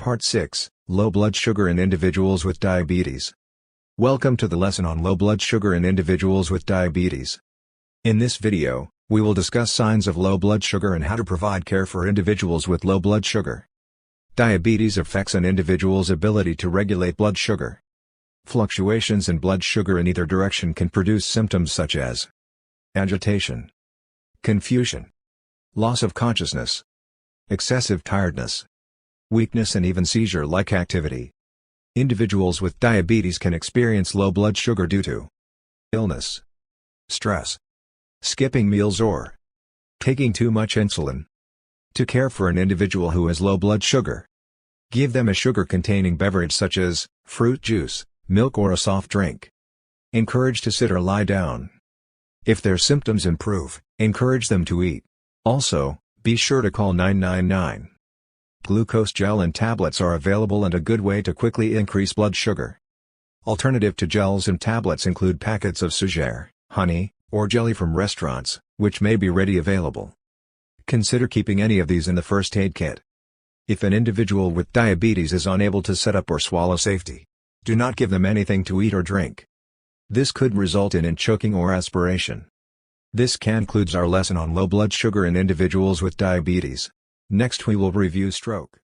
Part 6, Low Blood Sugar in Individuals with Diabetes. Welcome to the lesson on low blood sugar in individuals with diabetes. In this video, we will discuss signs of low blood sugar and how to provide care for individuals with low blood sugar. Diabetes affects an individual's ability to regulate blood sugar. Fluctuations in blood sugar in either direction can produce symptoms such as agitation, confusion, loss of consciousness, excessive tiredness, weakness, and even seizure-like activity. Individuals with diabetes can experience low blood sugar due to illness, stress, skipping meals, or taking too much insulin. To care for an individual who has low blood sugar, give them a sugar-containing beverage such as fruit juice, milk, or a soft drink. Encourage to sit or lie down. If their symptoms improve, encourage them to eat. Also, be sure to call 999. Glucose gel and tablets are available and a good way to quickly increase blood sugar. Alternative to gels and tablets include packets of sugar, honey, or jelly from restaurants, which may be ready available. Consider keeping any of these in the first aid kit. If an individual with diabetes is unable to set up or swallow safely, do not give them anything to eat or drink. This could result in choking or aspiration. This concludes our lesson on low blood sugar in individuals with diabetes. Next we will review stroke.